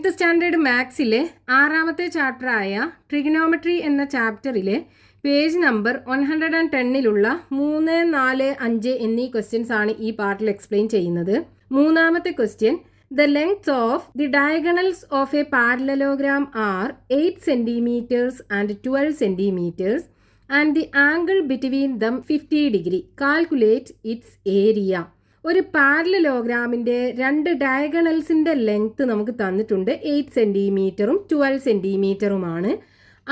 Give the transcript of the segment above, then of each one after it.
10th standard മാത്സിലെ 6ാമത്തെ ചാപ്റ്ററായ trigonometry എന്ന ചാപ്റ്ററിലെ page number 110ലുള്ള 3, 4, 5 എന്നീ questions ആണ് ഈ പാർട്ടിൽ എക്സ്പ്ലെയിൻ ചെയ്യുന്നത്. മൂന്നാമത്തെ question, the length of the diagonals of a parallelogram are 8 centimetres and 12 centimetres and the angle between them 50 degree. Calculate its area. ഒരു പാരലലോഗ്രാമിൻ്റെ 2 ഡയഗണൽസിൻ്റെ length നമുക്ക് തന്നിട്ടുണ്ട്. 8 സെൻറ്റിമീറ്ററും 12 സെൻറ്റിമീറ്ററുമാണ്.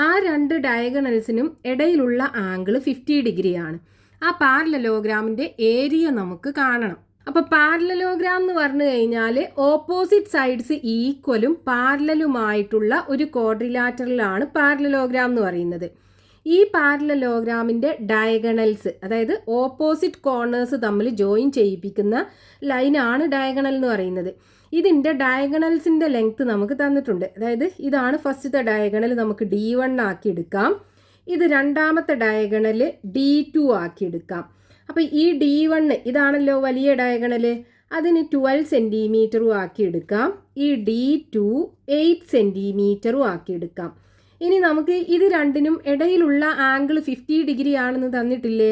ആ 2 ഡയഗണൽസിനും ഇടയിലുള്ള ആംഗിൾ 50 ഡിഗ്രിയാണ്. ആ പാരലലോഗ്രാമിൻ്റെ ഏരിയ നമുക്ക് കാണണം. അപ്പോൾ പാരലലോഗ്രാം എന്ന് പറഞ്ഞു കഴിഞ്ഞാൽ ഓപ്പോസിറ്റ് സൈഡ്സ് ഈക്വലും പാരലലുമായിട്ടുള്ള ഒരു ക്വാഡ്രിലാറ്ററലാണ് പാരലലോഗ്രാം എന്ന് പറയുന്നത്. ഈ പാരലലോഗ്രാമിൻ്റെ ഡയഗണൽസ്, അതായത് ഓപ്പോസിറ്റ് കോർണേഴ്സ് തമ്മിൽ ജോയിൻ ചെയ്യിപ്പിക്കുന്ന ലൈനാണ് ഡയഗണൽ എന്ന് പറയുന്നത്. ഇതിൻ്റെ ഡയഗണൽസിൻ്റെ ലെങ്ത്ത് നമുക്ക് തന്നിട്ടുണ്ട്. അതായത് ഇതാണ് ഫസ്റ്റത്തെ ഡയഗണൽ, നമുക്ക് D1 ആക്കി എടുക്കാം. ഇത് രണ്ടാമത്തെ ഡയഗണൽ D2 ആക്കി എടുക്കാം. അപ്പോൾ ഈ D1 ഇതാണല്ലോ വലിയ ഡയഗണൽ, അതിന് 12 സെൻറ്റിമീറ്ററും ആക്കി എടുക്കാം. ഈ D2 8 സെൻറ്റിമീറ്ററും ആക്കി എടുക്കാം. ഇനി നമുക്ക് ഇത് രണ്ടിനും ഇടയിലുള്ള ആംഗിൾ 50 ഡിഗ്രി ആണെന്ന് തന്നിട്ടില്ലേ?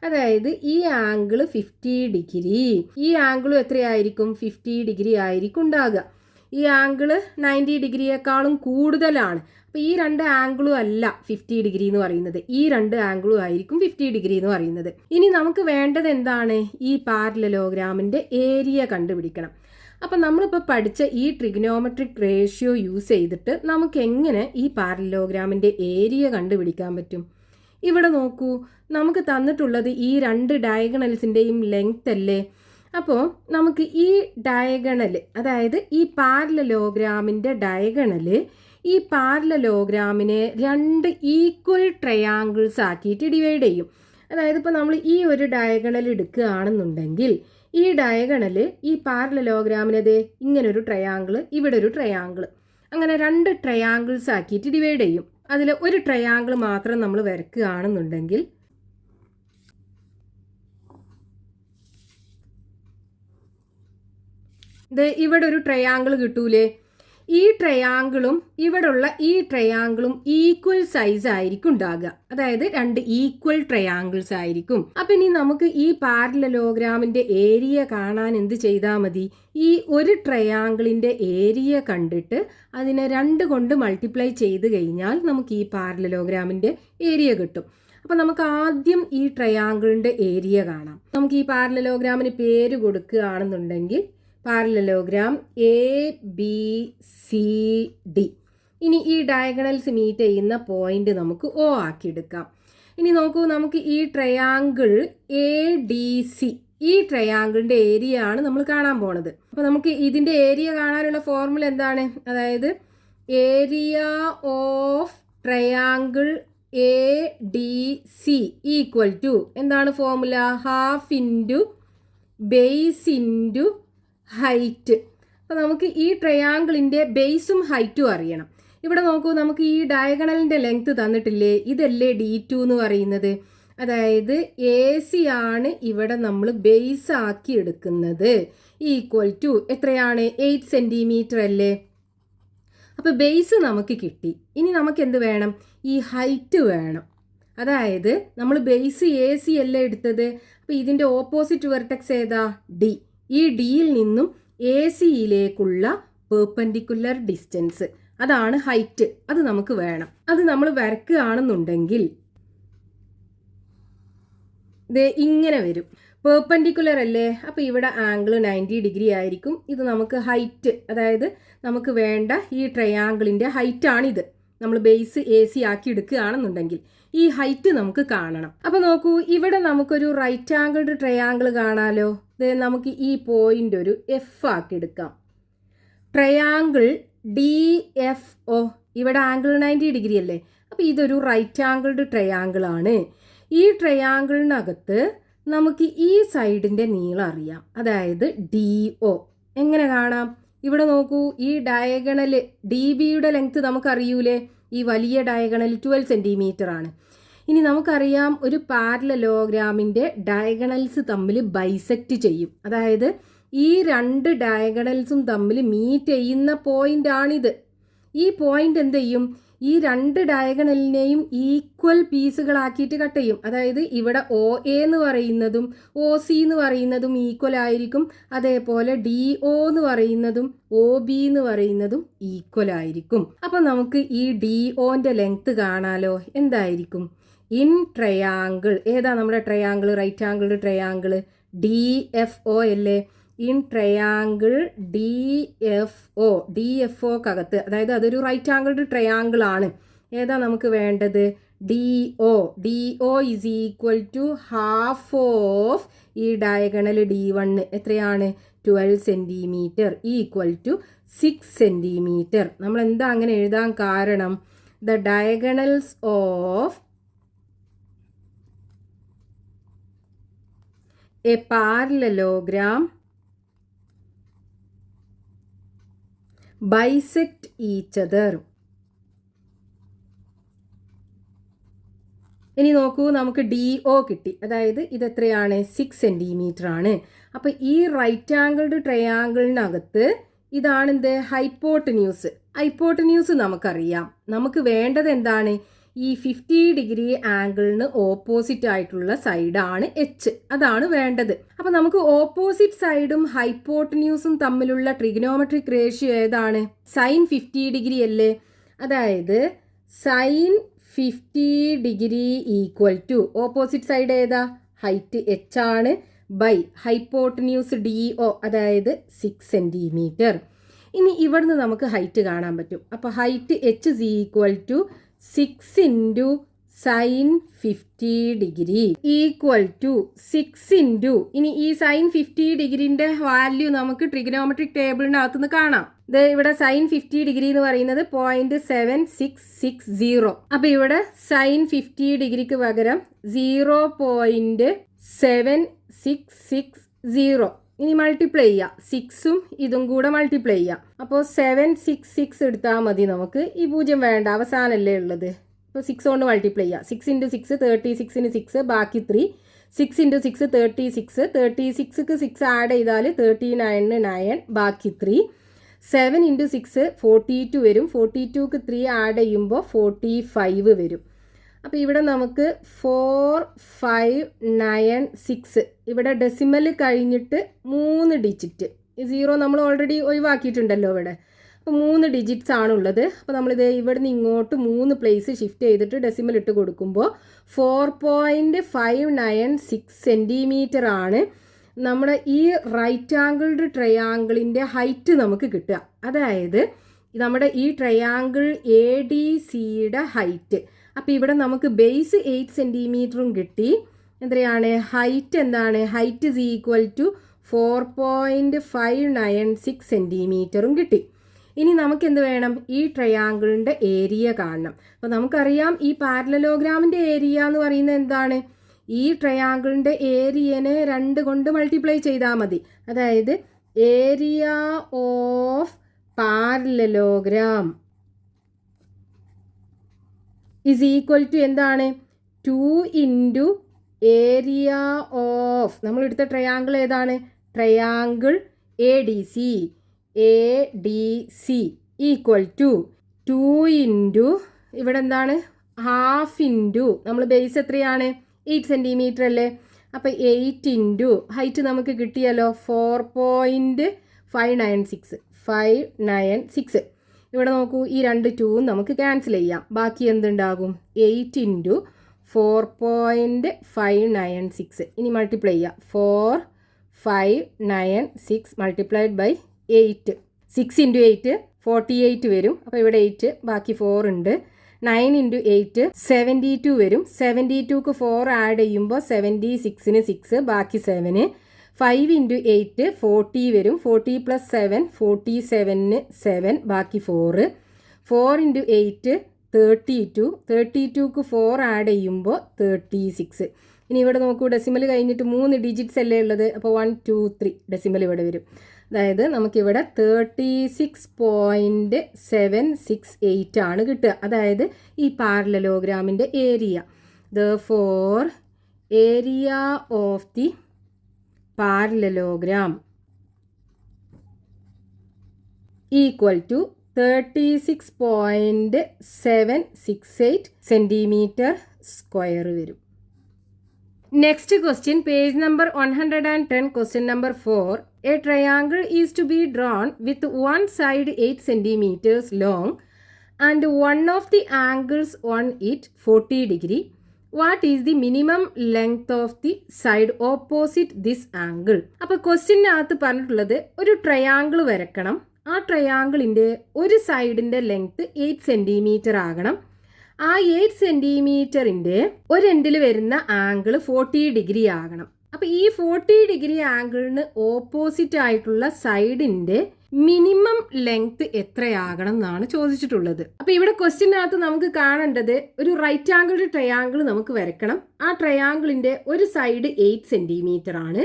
അതായത് ഈ ആംഗിൾ 50 ഡിഗ്രി, ഈ ആംഗിളും എത്രയായിരിക്കും? 50 ഡിഗ്രി ആയിരിക്കും ഉണ്ടാകുക. ഈ ആംഗിൾ 90 ഡിഗ്രിയേക്കാളും കൂടുതലാണ്. അപ്പോൾ ഈ 2 ആംഗിളും അല്ല 50 ഡിഗ്രി എന്ന് പറയുന്നത്, ഈ 2 ആംഗിളും ആയിരിക്കും 50 ഡിഗ്രി എന്ന് പറയുന്നത്. ഇനി നമുക്ക് വേണ്ടത് എന്താണ്? ഈ പാരലലോഗ്രാമിൻ്റെ ഏരിയ കണ്ടുപിടിക്കണം. അപ്പം നമ്മളിപ്പോൾ പഠിച്ച ഈ ട്രിഗണോമെട്രിക് റേഷ്യോ യൂസ് ചെയ്തിട്ട് നമുക്ക് എങ്ങനെ ഈ പാരലലോഗ്രാമിൻ്റെ ഏരിയ കണ്ടുപിടിക്കാൻ പറ്റും? ഇവിടെ നോക്കൂ, നമുക്ക് തന്നിട്ടുള്ളത് ഈ 2 ഡയഗണൽസിൻ്റെയും ലെങ്ത് അല്ലേ? അപ്പോൾ നമുക്ക് ഈ ഡയഗണൽ, അതായത് ഈ പാരലലോഗ്രാമിൻ്റെ ഡയഗണൽ ഈ പാരലലോഗ്രാമിനെ 2 ഈക്വൽ ട്രയാങ്കിൾസ് ആക്കിയിട്ട് ഡിവൈഡ് ചെയ്യും. അതായത് ഇപ്പോൾ നമ്മൾ ഈ ഒരു ഡയഗണൽ എടുക്കുകയാണെന്നുണ്ടെങ്കിൽ ഈ ഡയഗണൽ ഈ പാരലലോഗ്രാമിനത് ഇങ്ങനൊരു ട്രയാങ്കിൾ, ഇവിടെ ഒരു ട്രയാങ്കിൾ, അങ്ങനെ 2 ട്രയാങ്കിൾസ് ആക്കിയിട്ട് ഡിവൈഡ് ചെയ്യും. അതിൽ ഒരു ട്രയാങ്കിൾ മാത്രം നമ്മൾ വരയ്ക്കുകയാണെന്നുണ്ടെങ്കിൽ ഇവിടെ ഒരു ട്രയാങ്കിൾ കിട്ടൂലേ? ഈ ട്രയാങ്കിളും ഇവിടെയുള്ള ഈ ട്രയാങ്കിളും ഈക്വൽ സൈസ് ആയിരിക്കും ഉണ്ടാകുക. അതായത് 2 ഈക്വൽ ട്രയാങ്കിൾസ് ആയിരിക്കും. അപ്പം ഇനി നമുക്ക് ഈ പാരലലോഗ്രാമിൻ്റെ ഏരിയ കാണാൻ എന്ത് ചെയ്താൽ മതി? ഈ ഒരു ട്രയാങ്കിളിൻ്റെ ഏരിയ കണ്ടിട്ട് അതിനെ 2 കൊണ്ട് മൾട്ടിപ്ലൈ ചെയ്ത് കഴിഞ്ഞാൽ നമുക്ക് ഈ പാരലലോഗ്രാമിൻ്റെ ഏരിയ കിട്ടും. അപ്പം നമുക്ക് ആദ്യം ഈ ട്രയാങ്കിളിൻ്റെ ഏരിയ കാണാം. നമുക്ക് ഈ പാരലലോഗ്രാമിന് പേര് കൊടുക്കുകയാണെന്നുണ്ടെങ്കിൽ പാരലലോഗ്രാം ABCD. ഇനി ഈ ഡയഗണൽസ് മീറ്റ് ചെയ്യുന്ന പോയിന്റ് നമുക്ക് O ആക്കിയെടുക്കാം. ഇനി നോക്കൂ, നമുക്ക് ഈ ട്രയാങ്കിൾ ADC, ഈ ട്രയാങ്കിളിൻ്റെ ഏരിയ ആണ് നമ്മൾ കാണാൻ പോണത്. അപ്പോൾ നമുക്ക് ഇതിൻ്റെ ഏരിയ കാണാനുള്ള ഫോർമുല എന്താണ്? അതായത് area of triangle ADC equal to എന്താണ് formula? Half into base into height. അപ്പോൾ നമുക്ക് ഈ ട്രയാങ്കിളിൻ്റെ ബേസും ഹൈറ്റും അറിയണം. ഇവിടെ നോക്കൂ, നമുക്ക് ഈ ഡയഗണലിൻ്റെ ലെങ്ത് തന്നിട്ടില്ലേ? ഇതല്ലേ D2 എന്ന് പറയുന്നത്. അതായത് AC ആണ് ഇവിടെ നമ്മൾ ബേസ് ആക്കി എടുക്കുന്നത്. ഈക്വൽ ടു എത്രയാണ്? 8 സെൻറ്റിമീറ്റർ അല്ലേ? അപ്പോൾ ബേസ് നമുക്ക് കിട്ടി. ഇനി നമുക്ക് എന്ത് വേണം? ഈ ഹൈറ്റ് വേണം. അതായത് നമ്മൾ ബേസ് AC അല്ലേ എടുത്തത്. അപ്പോൾ ഇതിൻ്റെ ഓപ്പോസിറ്റ് വെർട്ടെക്സ് ഏതാ? D. ഈ ഡിയിൽ നിന്നും AC-യിലേക്കുള്ള പെർപെൻഡിക്കുലർ ഡിസ്റ്റൻസ്, അതാണ് ഹൈറ്റ്. അത് നമുക്ക് വേണം. അത് നമ്മൾ വരയ്ക്കുകയാണെന്നുണ്ടെങ്കിൽ ഇങ്ങനെ വരും. പെർപെൻഡിക്കുലർ അല്ലേ? അപ്പോൾ ഇവിടെ ആംഗിൾ 90 ഡിഗ്രി ആയിരിക്കും. ഇത് നമുക്ക് ഹൈറ്റ്, അതായത് നമുക്ക് വേണ്ട ഈ ട്രയാങ്കിളിൻ്റെ ഹൈറ്റാണിത്. നമ്മൾ ബേസ് AC ആക്കി എടുക്കുകയാണെന്നുണ്ടെങ്കിൽ ഈ ഹൈറ്റ് നമുക്ക് കാണണം. അപ്പോൾ നോക്കൂ, ഇവിടെ നമുക്കൊരു റൈറ്റ് ആംഗിൾഡ് ട്രയാങ്കിൾ കാണാമല്ലോ. നമുക്ക് ഈ പോയിന്റ് ഒരു F ആക്കി എടുക്കാം. ട്രയാങ്കിൾ DFO, ഇവിടെ ആംഗിൾ 90 ഡിഗ്രി അല്ലേ? അപ്പോൾ ഇതൊരു റൈറ്റ് ആംഗിൾഡ് ട്രയാങ്കിൾ ആണ്. ഈ ട്രയാങ്കിളിനകത്ത് നമുക്ക് ഈ സൈഡിൻ്റെ നീളം അറിയാം, അതായത് DO. എങ്ങനെ കാണാം? ഇവിടെ നോക്കൂ, ഈ ഡയഗണൽ DBയുടെ ലെങ്ത് നമുക്കറിയൂലേ? ഈ വലിയ ഡയഗണൽ 12 സെൻറ്റിമീറ്റർ ആണ്. ഇനി നമുക്കറിയാം, ഒരു പാരലലോഗ്രാമിൻ്റെ ഡയഗണൽസ് തമ്മിൽ ബൈസെക്റ്റ് ചെയ്യും. അതായത് ഈ രണ്ട് ഡയഗണൽസും തമ്മിൽ മീറ്റ് ചെയ്യുന്ന പോയിൻ്റാണിത്. ഈ പോയിൻ്റ് എന്ത് ചെയ്യും? ഈ രണ്ട് ഡയഗണലിനെയും ഈക്വൽ പീസുകളാക്കിയിട്ട് കട്ട് ചെയ്യും. അതായത് ഇവിടെ ഒ എ എന്ന് പറയുന്നതും ഒ സി എന്ന് പറയുന്നതും ഈക്വൽ ആയിരിക്കും. അതേപോലെ ഡി ഒ എന്ന് പറയുന്നതും ഒ ബി എന്ന് പറയുന്നതും ഈക്വൽ ആയിരിക്കും. അപ്പം നമുക്ക് ഈ ഡി ഒൻ്റെ ലെങ്ത് കാണാലോ. എന്തായിരിക്കും? ഇൻ ട്രയാങ്കിൾ, ഏതാ നമ്മുടെ triangle? Right angled triangle D F O അല്ലേ? ഇൻ ട്രയാങ്കിൾ ഡി എഫ് ഒക്കകത്ത്, അതായത് അതൊരു റൈറ്റ് ആംഗിൾഡ് ട്രയാങ്കിൾ ആണ്. ഏതാ നമുക്ക് വേണ്ടത്? D O is equal to half of ഈ ഡയഗണൽ D1 എത്രയാണ്? 12 സെൻറ്റിമീറ്റർ ഈക്വൽ ടു 6 സെൻറ്റിമീറ്റർ. നമ്മൾ എന്താ അങ്ങനെ എഴുതാൻ കാരണം? The diagonals of a parallelogram bisect each other. ഇനി നോക്കൂ, നമുക്ക് DO കിട്ടി. അതായത് ഇതെത്രയാണ്? 6 സെൻറ്റിമീറ്റർ ആണ്. അപ്പോൾ ഈ റൈറ്റ് ആംഗിൾഡ് ട്രയാങ്കിളിനകത്ത് ഇതാണെന്ത്? ഹൈപ്പോട്ടന്യൂസ്. ഹൈപ്പോട്ടന്യൂസ് നമുക്കറിയാം. നമുക്ക് വേണ്ടത് എന്താണ്? ഈ 50 ഡിഗ്രി ആംഗിളിന് ഓപ്പോസിറ്റ് ആയിട്ടുള്ള സൈഡാണ് എച്ച്. അതാണ് വേണ്ടത്. അപ്പോൾ നമുക്ക് ഓപ്പോസിറ്റ് സൈഡും ഹൈപ്പോട്ടന്യൂസും തമ്മിലുള്ള ട്രിഗണോമെട്രിക് റേഷ്യോ ഏതാണ്? സൈൻ 50 ഡിഗ്രി അല്ലേ? അതായത് sine 50 degree equal to opposite side ഏതാ? ഹൈറ്റ് എച്ച് ആണ് ബൈ ഹൈപ്പോട്ടന്യൂസ് DO, അതായത് 6 സെൻറ്റിമീറ്റർ. ഇനി ഇവിടുന്ന് നമുക്ക് ഹൈറ്റ് കാണാൻ പറ്റും. അപ്പോൾ height H is equal to 6 into sine 50 degree equal to 6 into, ഇനി ഈ സൈൻ 50 ഡിഗ്രിൻ്റെ വാല്യൂ നമുക്ക് ട്രിഗണോമെട്രിക് ടേബിളിനകത്തുനിന്ന് കാണാം. ഇത് ഇവിടെ സൈൻ 50 ഡിഗ്രി എന്ന് പറയുന്നത് 0.7660. അപ്പോൾ ഇവിടെ സൈൻ 50 ഡിഗ്രിക്ക് പകരം 0.7660. ഇനി മൾട്ടിപ്ലൈ ചെയ്യുക. 6ഉം ഇതും കൂടെ മൾട്ടിപ്ലൈ ചെയ്യുക. അപ്പോൾ 766 എടുത്താൽ മതി നമുക്ക്. ഈ 0 വേണ്ട, അവസാനമല്ലേ ഉള്ളത്. അപ്പോൾ 6 കൊണ്ട് മൾട്ടിപ്ലൈ ചെയ്യുക. 6 ഇൻറ്റു 6 36ന് 6, ബാക്കി 3. 6 ഇൻറ്റു 6 36, 36ക്ക് 6 ആഡ് ചെയ്താൽ 39ന് 9, ബാക്കി 3. 7 ഇൻറ്റു 6 42 വരും. 42ക്ക് 3 ആഡ് ചെയ്യുമ്പോൾ 45 വരും. അപ്പോൾ ഇവിടെ നമുക്ക് 4596. ഇവിടെ ഡെസിമൽ കഴിഞ്ഞിട്ട് 3 ഡിജിറ്റ്. ഈ 0 നമ്മൾ ഓൾറെഡി ഒഴിവാക്കിയിട്ടുണ്ടല്ലോ ഇവിടെ. അപ്പോൾ 3 ഡിജിറ്റ്സ് ആണുള്ളത്. അപ്പോൾ നമ്മളിത് ഇവിടെ നിന്ന് ഇങ്ങോട്ട് 3 പ്ലേസ് ഷിഫ്റ്റ് ചെയ്തിട്ട് ഡെസിമൽ ഇട്ട് കൊടുക്കുമ്പോൾ 4.596 സെൻറ്റിമീറ്റർ ആണ് നമ്മുടെ ഈ റൈറ്റ് ആംഗിൾഡ് ട്രയാങ്കിളിൻ്റെ ഹൈറ്റ് നമുക്ക് കിട്ടുക. അതായത് നമ്മുടെ ഈ ട്രയാങ്കിൾ ADCയുടെ ഹൈറ്റ്. അപ്പോൾ ഇവിടെ നമുക്ക് ബേസ് 8 സെൻറ്റിമീറ്ററും കിട്ടി. എത്രയാണ് ഹൈറ്റ്? എന്താണ് ഹൈറ്റ്? ഇസ് ഈക്വൽ ടു 4.596 സെൻറ്റിമീറ്ററും കിട്ടി. ഇനി നമുക്ക് എന്ത് വേണം? ഈ ട്രയാങ്കിളിൻ്റെ ഏരിയ കാണണം. അപ്പോൾ നമുക്കറിയാം ഈ പാരലലോഗ്രാമിൻ്റെ ഏരിയ എന്ന് പറയുന്നത് എന്താണ്? ഈ ട്രയാങ്കിളിൻ്റെ ഏരിയനെ 2 കൊണ്ട് മൾട്ടിപ്ലൈ ചെയ്താൽ മതി. അതായത് area of parallelogram is equal to എന്താണ്? 2 ഇൻറ്റു ഏരിയ ഓഫ്, നമ്മൾ എടുത്ത ട്രയാങ്കിൾ ഏതാണ്? Triangle ADC equal to 2 into ഇവിടെ എന്താണ്? ഹാഫ് ഇൻറ്റു നമ്മൾ ബേസ് എത്രയാണ്? 8 സെൻറ്റിമീറ്റർ അല്ലേ? അപ്പോൾ 8 ഇൻറ്റു ഹൈറ്റ് നമുക്ക് കിട്ടിയല്ലോ 4.596. ഇവിടെ നോക്കൂ, ഈ 2 2 നമുക്ക് ക്യാൻസൽ ചെയ്യാം. ബാക്കി എന്തുണ്ടാകും? 8 ഇൻറ്റു 4.596. ഇനി മൾട്ടിപ്ലൈ ചെയ്യാം. 4596 മൾട്ടിപ്ലൈഡ് ബൈ 8. 6 ഇൻറ്റു 8 48 വരും. അപ്പോൾ ഇവിടെ 8, ബാക്കി 4 ഉണ്ട്. 9 ഇൻറ്റു 8 72 വരും. 72ക്ക് 4 ആഡ് ചെയ്യുമ്പോൾ 76ന് 6, ബാക്കി 7. 5 ഇൻറ്റു 8 40 വരും. 40 പ്ലസ് 7 47ന് 7, ബാക്കി 4. 4 ഇൻറ്റു 8 32. 32ക്ക് 4 ആഡ് ചെയ്യുമ്പോൾ 36. ഇനി ഇവിടെ നോക്കൂ, ഡെസിമൽ കഴിഞ്ഞിട്ട് 3 ഡിജിറ്റ്സ് അല്ലേ ഉള്ളത്. അപ്പോൾ 1 2 3 ഡെസിമൽ ഇവിടെ വരും. അതായത് നമുക്കിവിടെ 36.768 ആണ് കിട്ടുക. അതായത് ഈ പാരലലോഗ്രാമിൻ്റെ area. Therefore, area of the parallelogram equal to 36.768 centimetre square വരും. Next question, page number 110, question number 4. A triangle is to be drawn with one side 8 centimetres long and one of the angles on it 40 degree. What is the minimum length of the side opposite this angle? അപ്പോൾ ക്വസ്റ്റ്യനകത്ത് പറഞ്ഞിട്ടുള്ളത് ഒരു triangle വരക്കണം. ആ ട്രയാങ്കിളിൻ്റെ ഒരു സൈഡിൻ്റെ length 8 centimetre ആകണം. ആ 8 സെൻറ്റിമീറ്ററിൻ്റെ ഒരു എൻഡിൽ വരുന്ന ആംഗിൾ 40 ഡിഗ്രി ആകണം. അപ്പോൾ ഈ 40 ഡിഗ്രി ആംഗിളിന് ഓപ്പോസിറ്റ് ആയിട്ടുള്ള സൈഡിൻ്റെ മിനിമം ലെങ്ത് എത്രയാകണം എന്നാണ് ചോദിച്ചിട്ടുള്ളത്. അപ്പോൾ ഇവിടെ ക്വസ്റ്റ്യനകത്ത് നമുക്ക് കാണേണ്ടത് ഒരു റൈറ്റ് ആംഗിൾ ട്രയാങ്കിൾ നമുക്ക് വരക്കണം. ആ ട്രയാങ്കിളിൻ്റെ ഒരു സൈഡ് 8 സെൻറ്റിമീറ്റർ ആണ്.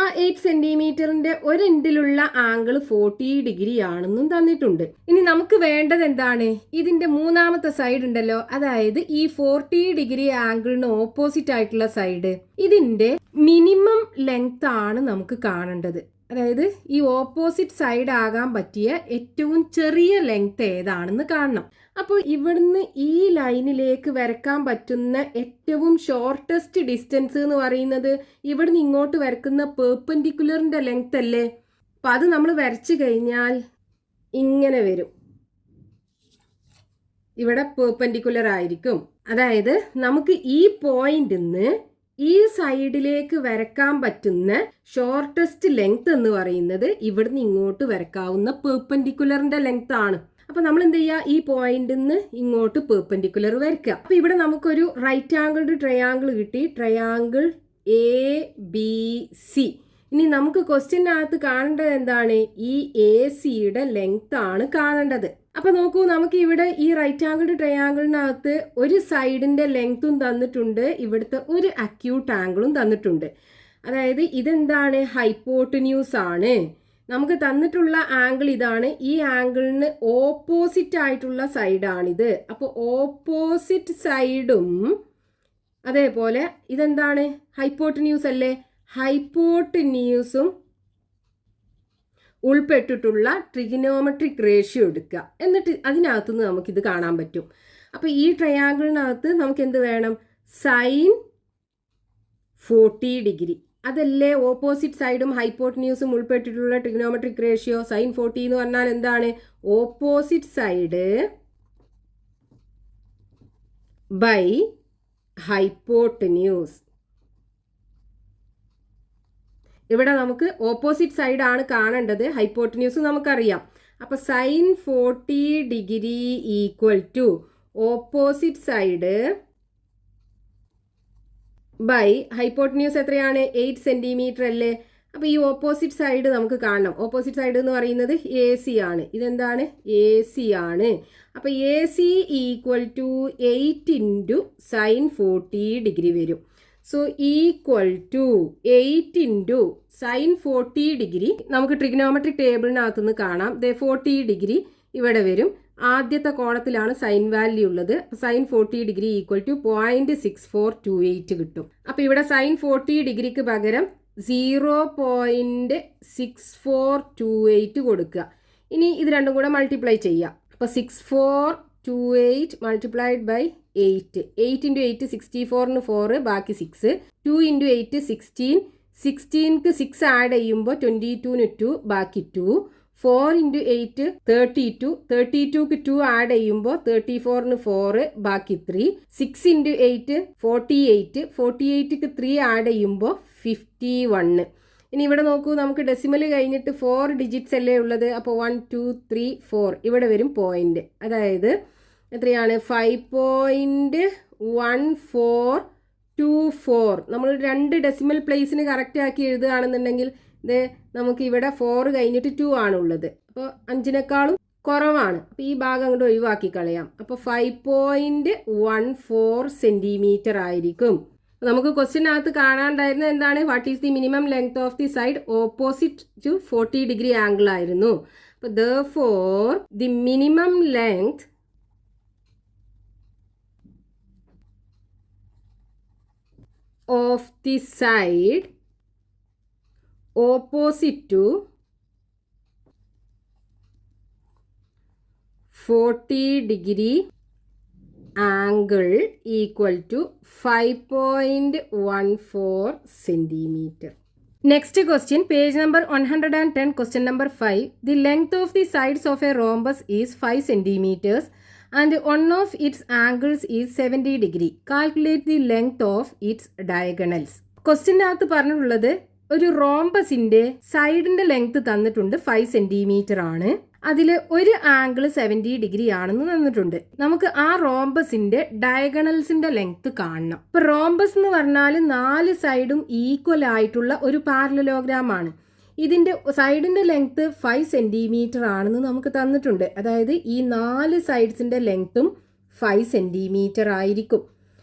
ആ 8 സെൻറ്റിമീറ്ററിൻ്റെ ഒരു എൻഡിലുള്ള ആംഗിൾ 40 ഡിഗ്രി ആണെന്നും തന്നിട്ടുണ്ട്. ഇനി നമുക്ക് വേണ്ടത് എന്താണ്? ഇതിൻ്റെ മൂന്നാമത്തെ സൈഡ് ഉണ്ടല്ലോ, അതായത് ഈ 40 ഡിഗ്രി ആംഗിളിന് ഓപ്പോസിറ്റ് ആയിട്ടുള്ള സൈഡ്, ഇതിൻ്റെ മിനിമം ലെങ്ത് ആണ് നമുക്ക് കാണേണ്ടത്. അതായത് ഈ ഓപ്പോസിറ്റ് സൈഡ് ആകാൻ പറ്റിയ ഏറ്റവും ചെറിയ ലെങ്ത് ഏതാണെന്ന് കാണണം. അപ്പോൾ ഇവിടുന്ന് ഈ ലൈനിലേക്ക് വരക്കാൻ പറ്റുന്ന ഏറ്റവും ഷോർട്ടസ്റ്റ് ഡിസ്റ്റൻസ് എന്ന് പറയുന്നത് ഇവിടുന്ന് ഇങ്ങോട്ട് വരക്കുന്ന പെർപെൻഡിക്കുലറിൻ്റെ ലെങ്ത് അല്ലേ. അപ്പം അത് നമ്മൾ വരച്ചു കഴിഞ്ഞാൽ ഇങ്ങനെ വരും. ഇവിടെ പെർപെൻഡിക്കുലർ ആയിരിക്കും. അതായത് നമുക്ക് ഈ പോയിന്റിൽ നിന്ന് ഈ സൈഡിലേക്ക് വരക്കാൻ പറ്റുന്ന ഷോർട്ടസ്റ്റ് ലെങ്ത് എന്ന് പറയുന്നത് ഇവിടുന്ന് ഇങ്ങോട്ട് വരക്കാവുന്ന പെർപെൻഡിക്കുലറിൻ്റെ ലെങ്ത് ആണ്. അപ്പോൾ നമ്മൾ എന്ത് ചെയ്യുക? ഈ പോയിന്റിൽ നിന്ന് ഇങ്ങോട്ട് പെർപെൻഡിക്കുലർ വരയ്ക്കുക. അപ്പോൾ ഇവിടെ നമുക്കൊരു റൈറ്റ് ആംഗിൾഡ് ട്രയാങ്കിൾ കിട്ടി, ട്രയാങ്കിൾ ABC. ഇനി നമുക്ക് ക്വസ്റ്റ്യനകത്ത് കാണേണ്ടത് എന്താണ്? ഈ AC-യുടെ ലെങ്ത് ആണ് കാണേണ്ടത്. അപ്പോൾ നോക്കൂ, നമുക്ക് ഇവിടെ ഈ റൈറ്റ് ആംഗിൾഡ് ട്രയാങ്കിളിനകത്ത് ഒരു സൈഡിൻ്റെ ലെങ്ത്തും തന്നിട്ടുണ്ട്, ഇവിടുത്തെ ഒരു അക്യൂട്ട് ആംഗിളും തന്നിട്ടുണ്ട്. അതായത് ഇതെന്താണ്? ഹൈപ്പോട്ടന്യൂസ് ആണ്. നമുക്ക് തന്നിട്ടുള്ള ആംഗിൾ ഇതാണ്. ഈ ആംഗിളിന് ഓപ്പോസിറ്റ് ആയിട്ടുള്ള സൈഡാണിത്. അപ്പോൾ ഓപ്പോസിറ്റ് സൈഡും അതേപോലെ ഇതെന്താണ്? ഹൈപ്പോട്ടന്യൂസ് അല്ലേ? ഹൈപ്പോട്ടന്യൂസും ഉൾപ്പെട്ടിട്ടുള്ള ട്രിഗണോമെട്രിക് റേഷ്യോ എടുക്കുക. എന്നിട്ട് അതിനകത്തുനിന്ന് നമുക്കിത് കാണാൻ പറ്റും. അപ്പോൾ ഈ ട്രയാങ്കിളിനകത്ത് നമുക്ക് എന്ത് വേണം? Sign 40 degree. അതല്ലേ ഓപ്പോസിറ്റ് സൈഡും ഹൈപ്പോട്ടന്യൂസും ഉൾപ്പെട്ടിട്ടുള്ള ട്രിഗണോമെട്രിക് റേഷ്യോ. സൈൻ 40 എന്ന് പറഞ്ഞാൽ എന്താണ്? Opposite side by hypotenuse. ഇവിടെ നമുക്ക് ഓപ്പോസിറ്റ് സൈഡ് ആണ് കാണേണ്ടത്, ഹൈപ്പോട്ടന്യൂസ് നമുക്കറിയാം. അപ്പോൾ sine 40 degree equal to opposite side by hypotenuse എത്രയാണ്? 8 സെൻറ്റിമീറ്റർ അല്ലേ. അപ്പോൾ ഈ ഓപ്പോസിറ്റ് സൈഡ് നമുക്ക് കാണണം. ഓപ്പോസിറ്റ് സൈഡ് എന്ന് പറയുന്നത് AC ആണ്. ഇതെന്താണ്? AC ആണ്. അപ്പോൾ AC equal to 8 into sine 40 degree വരും. So equal to 8 into sine 40 degree നമുക്ക് ട്രിഗണോമെട്രിക് ടേബിളിനകത്തുനിന്ന് കാണാം. 40 ഡിഗ്രി ഇവിടെ വരും. ആദ്യത്തെ കോളത്തിലാണ് സൈൻ വാല്യൂ ഉള്ളത്. സൈൻ 40 ഡിഗ്രി ഈക്വൽ ടു 0.6428 കിട്ടും. അപ്പോൾ ഇവിടെ സൈൻ 40 ഡിഗ്രിക്ക് പകരം 0.6428 കൊടുക്കുക. ഇനി ഇത് രണ്ടും കൂടെ മൾട്ടിപ്ലൈ ചെയ്യാം. അപ്പോൾ 6428 മൾട്ടിപ്ലൈഡ് ബൈ 8. 8 ഇൻറ്റു 8 64ന് 4, ബാക്കി 6. 2 ഇൻറ്റു 8 16. 16ക്ക് 6 ആഡ് ചെയ്യുമ്പോൾ 22ന് 2, ബാക്കി 2. 4 ഇൻറ്റു 8 32. 32ക്ക് 2 ആഡ് ചെയ്യുമ്പോൾ 34ന് 4, ബാക്കി 3. 6 ഇൻറ്റു 8 48. 48ക്ക് 3 ആഡ് ചെയ്യുമ്പോൾ 51. ഇനി ഇവിടെ നോക്കൂ, നമുക്ക് ഡെസിമൽ കഴിഞ്ഞിട്ട് 4 ഡിജിറ്റ്സ് അല്ലേ ഉള്ളത്. അപ്പോൾ 1 2 3 4 ഇവിടെ വരും പോയിന്റ്. അതായത് എത്രയാണ്? 5.1424. നമ്മൾ 2 ഡെസിമൽ പ്ലേസിന് കറക്റ്റ് ആക്കി എഴുതുകയാണെന്നുണ്ടെങ്കിൽ ഇത് നമുക്ക് ഇവിടെ 4 കഴിഞ്ഞിട്ട് 2 ആണുള്ളത്. അപ്പോൾ 5നേക്കാളും കുറവാണ്. അപ്പോൾ ഈ ഭാഗം അങ്ങോട്ട് ഒഴിവാക്കി കളയാം. അപ്പോൾ 5.14 സെൻറ്റിമീറ്റർ ആയിരിക്കും. നമുക്ക് ക്വസ്റ്റ്യനകത്ത് കാണാണ്ടായിരുന്നത് എന്താണ്? What is the minimum length of the side opposite to 40 degree angle ആയിരുന്നു. അപ്പോൾ therefore the minimum length of the side opposite to 40 degree angle equal to 5.14 centimeter. Next question, page number 110, question number 5. The length of the sides of a rhombus is 5 centimeters and one of its angles is 70 degree. Calculate the length of its diagonals. ക്വസ്റ്റ്യനകത്ത് പറഞ്ഞിട്ടുള്ളത് ഒരു റോംബസിന്റെ സൈഡിന്റെ length തന്നിട്ടുണ്ട് 5 centimetre ആണ്. അതിൽ ഒരു angle 70 degree ആണെന്ന് തന്നിട്ടുണ്ട്. നമുക്ക് ആ റോംബസിന്റെ ഡയഗണൽസിന്റെ ലെങ്ത് കാണണം. ഇപ്പൊ റോംബസ് എന്ന് പറഞ്ഞാൽ 4 സൈഡും ഈക്വൽ ആയിട്ടുള്ള ഒരു പാരലലോഗ്രാം ആണ്. ഇതിന്റെ സൈഡിന്റെ ലെങ്ത് 5 സെന്റിമീറ്റർ ആണെന്ന് നമുക്ക് തന്നിട്ടുണ്ട്. അതായത് ഈ 4 സൈഡ്സിന്റെ ലെങ്ത്തും 5 സെന്റിമീറ്റർ ആയിരിക്കും.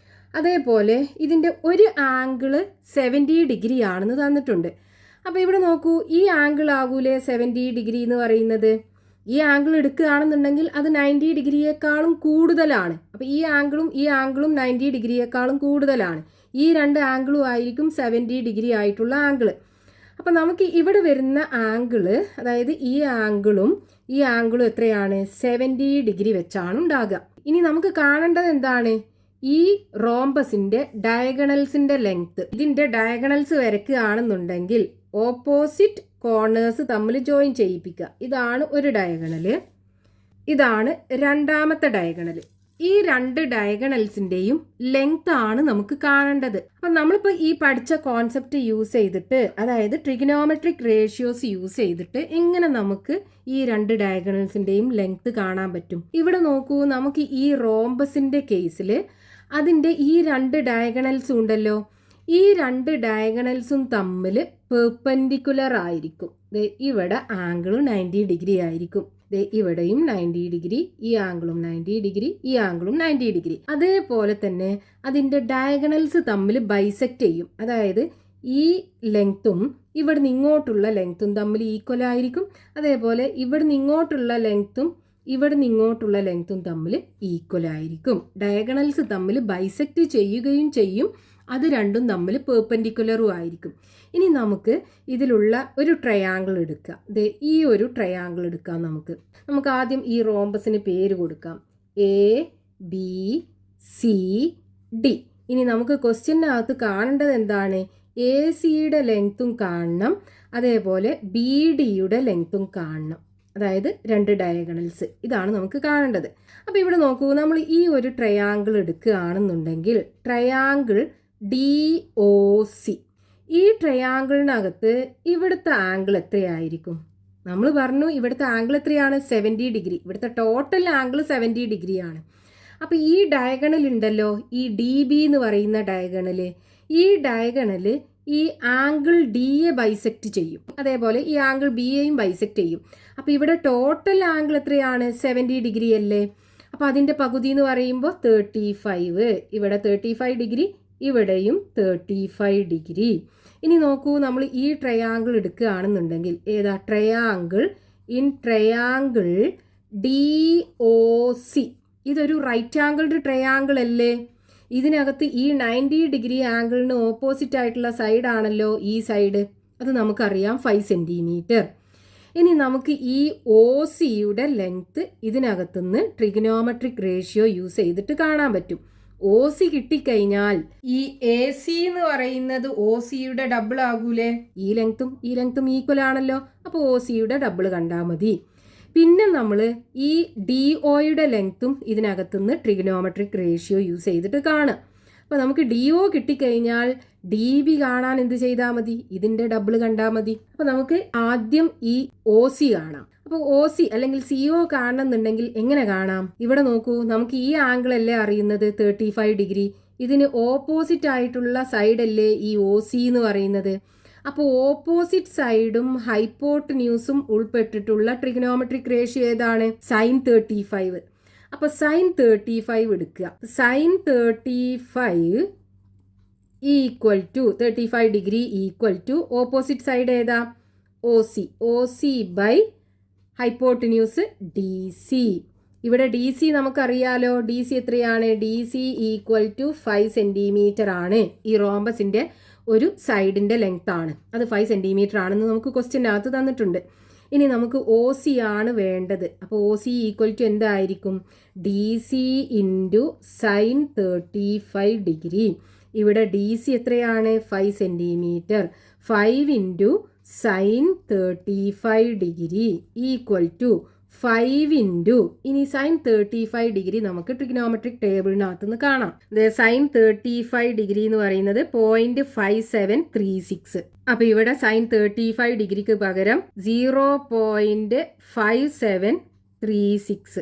അതേപോലെ ഇതിന്റെ ഒരു ആംഗിള് 70 ഡിഗ്രി ആണെന്ന് തന്നിട്ടുണ്ട്. അപ്പോൾ ഇവിടെ നോക്കൂ, ഈ ആംഗിൾ ആകൂലേ 70 ഡിഗ്രി എന്ന് പറയുന്നത്. ഈ ആംഗിൾ എടുക്കുകയാണെന്നുണ്ടെങ്കിൽ അത് 90 ഡിഗ്രിയേക്കാളും കൂടുതലാണ്. അപ്പോൾ ഈ ആംഗിളും 90 ഡിഗ്രിയേക്കാളും കൂടുതലാണ്. ഈ രണ്ട് ആംഗിളും ആയിരിക്കും 70 ഡിഗ്രി ആയിട്ടുള്ള ആംഗിള്. അപ്പോൾ നമുക്ക് ഇവിടെ വരുന്ന ആംഗിള്, അതായത് ഈ ആംഗിളും എത്രയാണ്? 70 ഡിഗ്രി വെച്ചാണ് ഉണ്ടാകുക. ഇനി നമുക്ക് കാണേണ്ടത് എന്താണ്? ഈ റോംബസിന്റെ ഡയഗണൽസിന്റെ ലെങ്ത്. ഇതിന്റെ ഡയഗണൽസ് വരയ്ക്കുകയാണെന്നുണ്ടെങ്കിൽ ഓപ്പോസിറ്റ് കോർണേഴ്സ് തമ്മിൽ ജോയിൻ ചെയ്യിപ്പിക്കുക. ഇതാണ് ഒരു ഡയഗണല്, ഇതാണ് രണ്ടാമത്തെ ഡയഗണല്. ഈ രണ്ട് ഡയഗണൽസിന്റെയും ലെങ്ത് ആണ് നമുക്ക് കാണേണ്ടത്. അപ്പം നമ്മളിപ്പോൾ ഈ പഠിച്ച കോൺസെപ്റ്റ് യൂസ് ചെയ്തിട്ട്, അതായത് ട്രിഗണോമെട്രിക് റേഷ്യോസ് യൂസ് ചെയ്തിട്ട് എങ്ങനെ നമുക്ക് ഈ രണ്ട് ഡയഗണൽസിന്റെയും ലെങ്ത് കാണാൻ പറ്റും? ഇവിടെ നോക്കൂ, നമുക്ക് ഈ റോംബസിന്റെ കേസിൽ അതിൻ്റെ ഈ രണ്ട് ഡയഗണൽസും ഉണ്ടല്ലോ, ഈ രണ്ട് ഡയഗണൽസും തമ്മിൽ പെർപെൻഡിക്കുലർ ആയിരിക്കും. ഇവിടെ ആംഗിൾ 90 ഡിഗ്രി ആയിരിക്കും. ഇവിടെയും 90 ഡിഗ്രി, ഈ ആംഗിളും 90 ഡിഗ്രി, ഈ ആംഗിളും 90 ഡിഗ്രി. അതേപോലെ തന്നെ അതിൻ്റെ ഡയഗണൽസ് തമ്മിൽ ബൈസെക്റ്റ് ചെയ്യും. അതായത് ഈ ലെങ്ത്തും ഇവിടുന്ന് ഇങ്ങോട്ടുള്ള ലെങ്ത്തും തമ്മിൽ ഈക്വൽ ആയിരിക്കും. അതേപോലെ ഇവിടുന്ന് ഇങ്ങോട്ടുള്ള ലെങ്ത്തും തമ്മിൽ ഈക്വൽ ആയിരിക്കും. ഡയഗണൽസ് തമ്മിൽ ബൈസെക്റ്റ് ചെയ്യുകയും ചെയ്യും. അത് രണ്ടും തമ്മിൽ പെർപെൻഡിക്കുലറും ആയിരിക്കും. ഇനി നമുക്ക് ഇതിലുള്ള ഒരു ട്രയാങ്കിൾ എടുക്കാം. ഈ ഒരു ട്രയാങ്കിൾ എടുക്കാം. നമുക്ക് ആദ്യം ഈ റോംബസിന് പേര് കൊടുക്കാം, ABCD. ഇനി നമുക്ക് ക്വസ്റ്റ്യനകത്ത് കാണേണ്ടത് എന്താണ്? AC-യുടെ ലെങ്ത്തും കാണണം, അതേപോലെ BD-യുടെ ലെങ്ത്തും കാണണം. അതായത് രണ്ട് ഡയഗണൽസ്, ഇതാണ് നമുക്ക് കാണേണ്ടത്. അപ്പോൾ ഇവിടെ നോക്കൂ, നമ്മൾ ഈ ഒരു ട്രയാങ്കിൾ എടുക്കുകയാണെന്നുണ്ടെങ്കിൽ ട്രയാങ്കിൾ DOC, ഈ ട്രയാങ്കിളിനകത്ത് ഇവിടുത്തെ ആംഗിൾ എത്രയായിരിക്കും? നമ്മൾ പറഞ്ഞു ഇവിടുത്തെ ആംഗിൾ എത്രയാണ്? 70 ഡിഗ്രി. ഇവിടുത്തെ ടോട്ടൽ ആംഗിൾ 70 ഡിഗ്രിയാണ്. അപ്പോൾ ഈ ഡയഗണൽ ഉണ്ടല്ലോ, ഈ DB എന്ന് പറയുന്ന ഡയഗണല്, ഈ ഡയഗണല് ഈ ആംഗിൾ ഡിയെ ബൈസെക്റ്റ് ചെയ്യും. അതേപോലെ ഈ ആംഗിൾ ബിയെയും ബൈസെക്റ്റ് ചെയ്യും. അപ്പോൾ ഇവിടെ ടോട്ടൽ ആംഗിൾ എത്രയാണ്? 70 ഡിഗ്രി അല്ലേ? അപ്പോൾ അതിൻ്റെ പകുതി എന്ന് പറയുമ്പോൾ 35. ഇവിടെ 35 ഡിഗ്രി, ഇവിടെയും 35 ഡിഗ്രി. ഇനി നോക്കൂ, നമ്മൾ ഈ ട്രയാങ്കിൾ എടുക്കുകയാണെന്നുണ്ടെങ്കിൽ ഏതാ? Triangle DOC. ഇതൊരു റൈറ്റ് ആംഗിൾഡ് ട്രയാങ്കിൾ അല്ലേ? ഇതിനകത്ത് ഈ 90 ഡിഗ്രി ആംഗിളിന് ഓപ്പോസിറ്റ് ആയിട്ടുള്ള സൈഡാണല്ലോ ഈ സൈഡ്. അത് നമുക്കറിയാം 5 സെൻറ്റിമീറ്റർ. ഇനി നമുക്ക് ഈ OCയുടെ ലെങ്ത്ത് ഇതിനകത്തുനിന്ന് ട്രിഗണോമെട്രിക് റേഷ്യോ യൂസ് ചെയ്തിട്ട് കാണാൻ പറ്റും. OC കിട്ടിക്കഴിഞ്ഞാൽ ഈ AC എന്ന് പറയുന്നത് OCയുടെ ഡബിൾ ആകൂലേ? ഈ ലെങ്ത്തും ഈക്വൽ ആണല്ലോ. അപ്പോൾ OCയുടെ ഡബിൾ കണ്ടാൽ മതി. പിന്നെ നമ്മൾ ഈ DOയുടെ ലെങ്ത്തും ഇതിനകത്തുനിന്ന് ട്രിഗണോമെട്രിക് റേഷ്യോ യൂസ് ചെയ്തിട്ട് കാണുക. അപ്പോൾ നമുക്ക് DO കിട്ടിക്കഴിഞ്ഞാൽ DB കാണാൻ എന്ത് ചെയ്താൽ മതി? ഇതിൻ്റെ ഡബിൾ കണ്ടാൽ മതി. അപ്പോൾ നമുക്ക് ആദ്യം ഈ OC കാണാം. അപ്പോൾ OC അല്ലെങ്കിൽ CO കാണണമെന്നുണ്ടെങ്കിൽ എങ്ങനെ കാണാം? ഇവിടെ നോക്കൂ, നമുക്ക് ഈ ആംഗിൾ അല്ലേ അറിയുന്നത് 35 ഡിഗ്രി. ഇതിന് ഓപ്പോസിറ്റ് ആയിട്ടുള്ള സൈഡല്ലേ ഈ OC എന്ന് പറയുന്നത്. അപ്പോൾ ഓപ്പോസിറ്റ് സൈഡും ഹൈപ്പോട്ടന്യൂസും ഉൾപ്പെട്ടിട്ടുള്ള ട്രിഗണോമെട്രിക് റേഷ്യോ ഏതാണ്? sin 35. അപ്പോൾ sin 35 എടുക്കുക. sin 35 equal to 35 degree equal to opposite side ഏതാ? OC by hypotenuse DC. ഇവിടെ DC നമുക്കറിയാലോ. DC എത്രയാണ്? DC ഈക്വൽ ടു 5 സെൻറ്റിമീറ്റർ ആണ്. ഈ റോംബസിൻ്റെ ഒരു സൈഡിൻ്റെ ലെങ്ത് ആണ്. അത് 5 സെൻറ്റിമീറ്റർ ആണെന്ന് നമുക്ക് ക്വസ്റ്റ്യനകത്ത് തന്നിട്ടുണ്ട്. ഇനി നമുക്ക് ഒ സി ആണ് വേണ്ടത്. അപ്പോൾ ഒ സി ഈക്വൽ ടു എന്തായിരിക്കും? D C into sine 35 degree. ഇവിടെ ഡി സി എത്രയാണ്? 5 centimetre. 5 into sine 35 degree equal to 5 into ഇനി സൈൻ 35 ഡിഗ്രി നമുക്ക് ട്രിഗ്നോമെട്രിക് ടേബിളിനകത്ത് നിന്ന് കാണാം. സൈൻ 35 ഡിഗ്രി എന്ന് പറയുന്നത് 0.5736. അപ്പൊ ഇവിടെ സൈൻ 35 ഡിഗ്രിക്ക് പകരം 0.5736.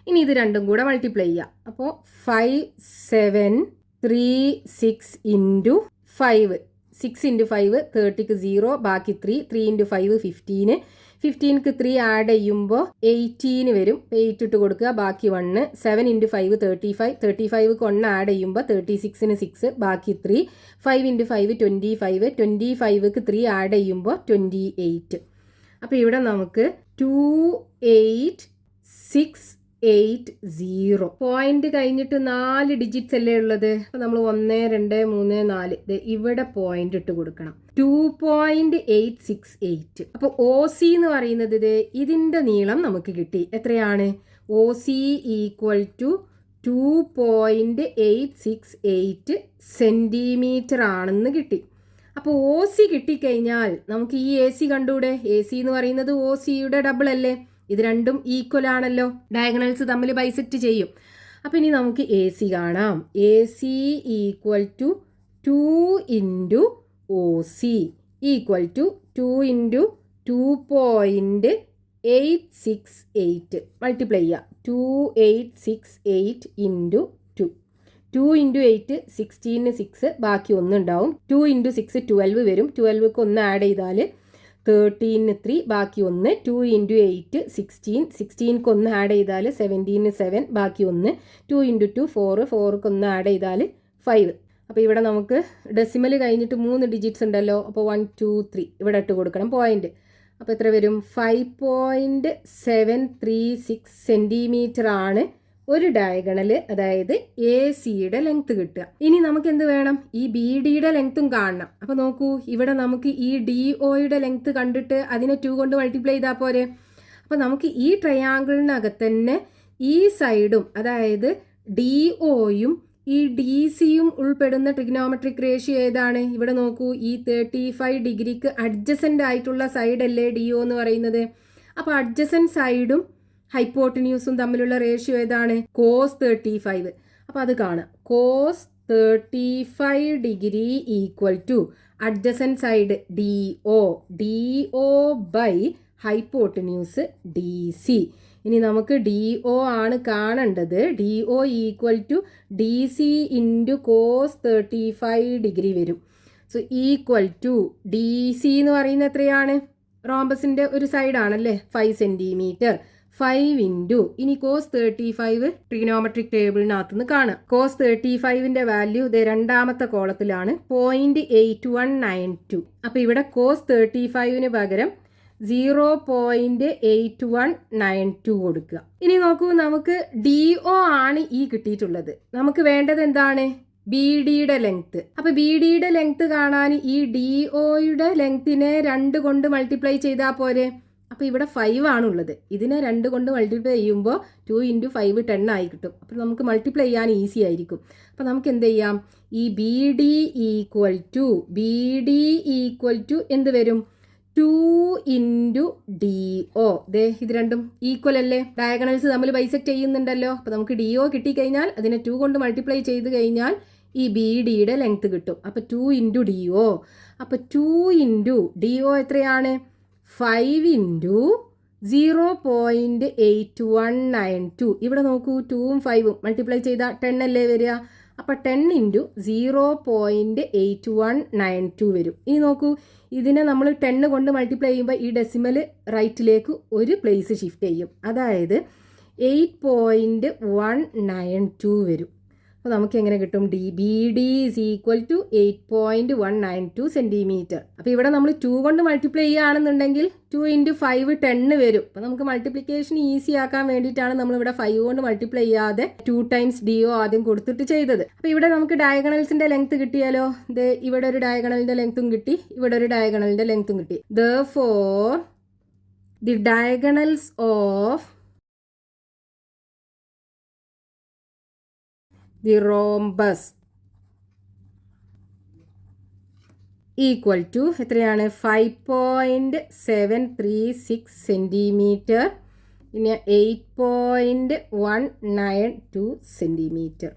ഇനി ഇത് രണ്ടും കൂടെ മൾട്ടിപ്ലൈ ചെയ്യാം. അപ്പോൾ 5736 ഇൻറ്റു 5. 6 ഇൻറ്റു 5 30ക്ക് 0, ബാക്കി 3. 3 ഇൻറ്റു 5 15. 15ക്ക് 3 ആഡ് ചെയ്യുമ്പോൾ 18 വരും. 8 ഇട്ട് കൊടുക്കുക, ബാക്കി 1. 7 ഇൻറ്റു 5 35. 35ക്ക് 1 ആഡ് ചെയ്യുമ്പോൾ 36ന് 6, ബാക്കി 3. 5 ഇൻറ്റു 5 25. 25ക്ക് 3 ആഡ് ചെയ്യുമ്പോൾ 28. അപ്പോൾ ഇവിടെ നമുക്ക് 28680. പോയിന്റ് കഴിഞ്ഞിട്ട് 4 ഡിജിറ്റ്സ് അല്ലേ ഉള്ളത്. അപ്പോൾ നമ്മൾ 1 2 3 4 ഇവിടെ പോയിന്റ് ഇട്ട് കൊടുക്കണം. 2.868. അപ്പോൾ ഒ സി എന്ന് പറയുന്നത് ഇതിൻ്റെ നീളം നമുക്ക് കിട്ടി. എത്രയാണ്? O C equal to 2.868 centimetre ആണെന്ന് കിട്ടി. അപ്പോൾ ഒ സി കിട്ടിക്കഴിഞ്ഞാൽ നമുക്ക് ഈ എ സി കണ്ടൂടെ? എ സി എന്ന് പറയുന്നത് ഒ സിയുടെ ഡബിൾ അല്ലേ? ഇത് രണ്ടും ഈക്വൽ ആണല്ലോ. ഡയഗണൽസ് തമ്മിൽ ബൈസെക്റ്റ് ചെയ്യും. അപ്പം ഇനി നമുക്ക് എ സി കാണാം. A C equal to 2 into O C equal to 2 into 2.868 multiply ചെയ്യുക. 2868 ഇൻറ്റു 2. 2 ഇൻറ്റു 8 16ന് 6, ബാക്കി 1 ഉണ്ടാവും. 2 ഇൻറ്റു 6 12 വരും. 12ക്ക് 1 ആഡ് ചെയ്താൽ 13ന് 3, ബാക്കി 1. 2 ഇൻറ്റു 8 16. 16ക്ക് 1 ആഡ് ചെയ്താൽ 17ന് 7, ബാക്കി 1. 2 ഇൻറ്റു 2 4. 4ക്ക് 1 ആഡ് ചെയ്താൽ 5. അപ്പോൾ ഇവിടെ നമുക്ക് ഡെസിമൽ കഴിഞ്ഞിട്ട് 3 ഡിജിറ്റ്സ് ഉണ്ടല്ലോ. അപ്പോൾ 1 2 3 ഇവിടെ ഇട്ട് കൊടുക്കണം പോയിന്റ്. അപ്പോൾ എത്ര വരും? 5.736 സെൻറ്റിമീറ്റർ ആണ് ഒരു ഡയഗണൽ, അതായത് എ സിയുടെ ലെങ്ത് കിട്ടുക. ഇനി നമുക്ക് എന്ത് വേണം? ഈ ബി ഡിയുടെ ലെങ്ത്തും കാണണം. അപ്പോൾ നോക്കൂ, ഇവിടെ നമുക്ക് ഈ ഡി ഒയുടെ ലെങ്ത് കണ്ടിട്ട് അതിനെ 2 കൊണ്ട് മൾട്ടിപ്ലൈ ചെയ്താൽ പോരെ. അപ്പോൾ നമുക്ക് ഈ ട്രയാങ്കിളിനകത്ത് തന്നെ ഈ സൈഡും, അതായത് ഡി ഒയും ഈ ഡി സിയും ഉൾപ്പെടുന്ന ട്രിഗ്നോമെട്രിക് റേഷ്യോ ഏതാണ്? ഇവിടെ നോക്കൂ, ഈ 35 ഡിഗ്രിക്ക് അഡ്ജസൻ്റ് ആയിട്ടുള്ള സൈഡല്ലേ ഡി ഒ എന്ന് പറയുന്നത്. അപ്പോൾ അഡ്ജസൻ്റ് സൈഡും ഹൈപ്പോട്ടന്യൂസും തമ്മിലുള്ള റേഷ്യോ ഏതാണ്? കോസ് 35. അപ്പോൾ അത് കാണാം. Cos 35 degree equal to adjacent side D O, D O by hypotenuse D C. ഇനി നമുക്ക് ഡി ഒ ആണ് കാണേണ്ടത്. D O equal to D C into cos 35 degree വരും. So equal to D C എന്ന് പറയുന്നത് എത്രയാണ്? റോംബസിൻ്റെ ഒരു സൈഡാണല്ലേ, 5 സെൻറ്റിമീറ്റർ. 5 ഇൻറ്റു ഇനി കോസ് 35 ട്രിഗണോമെട്രിക് ടേബിളിനകത്ത് നിന്ന് കാണാം. കോസ് 35ൻ്റെ വാല്യൂ ഇത് രണ്ടാമത്തെ കോളത്തിലാണ്, 0.8192. അപ്പോൾ ഇവിടെ കോസ് 35ന് പകരം 0.8192 കൊടുക്കുക. ഇനി നോക്കൂ, നമുക്ക് ഡി ഒ ആണ് ഈ കിട്ടിയിട്ടുള്ളത്. നമുക്ക് വേണ്ടത് എന്താണ്? ബി ഡിയുടെ ലെങ്ത്. അപ്പോൾ ബി ഡിയുടെ ലെങ്ത് കാണാൻ ഈ ഡി ഒയുടെ ലെങ്ത്തിനെ 2 കൊണ്ട് മൾട്ടിപ്ലൈ ചെയ്താൽ പോരെ. അപ്പോൾ ഇവിടെ 5 ആണുള്ളത്. ഇതിനെ 2 കൊണ്ട് മൾട്ടിപ്ലൈ ചെയ്യുമ്പോൾ 2 ഇൻറ്റു 5 10 ആയി കിട്ടും. അപ്പോൾ നമുക്ക് മൾട്ടിപ്ലൈ ചെയ്യാൻ ഈസി ആയിരിക്കും. അപ്പോൾ നമുക്ക് എന്ത് ചെയ്യാം? ഈ ബി ഡി ഈക്വൽ ടു എന്ത് വരും? 2 ഇൻറ്റു ഡി ഒ. ഇത് രണ്ടും ഈക്വൽ അല്ലേ? ഡയഗണൽസ് തമ്മിൽ ബൈസെക്റ്റ് ചെയ്യുന്നുണ്ടല്ലോ. അപ്പോൾ നമുക്ക് ഡി ഒ കിട്ടിക്കഴിഞ്ഞാൽ അതിനെ 2 കൊണ്ട് മൾട്ടിപ്ലൈ ചെയ്ത് കഴിഞ്ഞാൽ ഈ ബി ഡിയുടെ ലെങ്ത് കിട്ടും. അപ്പോൾ 2 ഇൻറ്റു ഡി ഒ. അപ്പോൾ 2 ഇൻറ്റു ഡി ഒ എത്രയാണ്? 5 ഇൻറ്റു 0.8192. ഇവിടെ നോക്കൂ, 2ഉം 5ഉം മൾട്ടിപ്ലൈ ചെയ്താൽ 10 അല്ലേ വരിക. അപ്പോൾ 10 ഇൻറ്റു 0.8192 വരും. ഇനി നോക്കൂ, ഇതിനെ നമ്മൾ 10 കൊണ്ട് മൾട്ടിപ്ലൈ ചെയ്യുമ്പോൾ ഈ ഡെസിമൽ റൈറ്റിലേക്ക് ഒരു പ്ലേസ് ഷിഫ്റ്റ് ചെയ്യും, അതായത് 8.192 വരും. അപ്പോൾ നമുക്ക് എങ്ങനെ കിട്ടും? B D is equal to 8.192 centimetre. അപ്പോൾ ഇവിടെ നമ്മൾ 2 കൊണ്ട് മൾട്ടിപ്ലൈ ചെയ്യുകയാണെന്നുണ്ടെങ്കിൽ 2 ഇൻറ്റു 5 10 വരും. അപ്പോൾ നമുക്ക് മൾട്ടിപ്ലിക്കേഷൻ ഈസി ആക്കാൻ വേണ്ടിയിട്ടാണ് നമ്മളിവിടെ 5 കൊണ്ട് മൾട്ടിപ്ലൈ ചെയ്യാതെ 2 ടൈംസ് ഡി ഒ ആദ്യം കൊടുത്തിട്ട് ചെയ്തത്. അപ്പോൾ ഇവിടെ നമുക്ക് ഡയഗണൽസിൻ്റെ ലെങ്ത് കിട്ടിയാലോ. ഇവിടെ ഒരു ഡയഗണലിൻ്റെ ലെങ്ത്തും കിട്ടി, ഇവിടെ ഒരു ഡയഗണലിൻ്റെ ലെങ്ത്തും കിട്ടി. Therefore the diagonals of the rhombus equal to എത്രയാണ്? 5.736 സെൻറ്റിമീറ്റർ, പിന്നെ 8.192 സെൻറ്റിമീറ്റർ.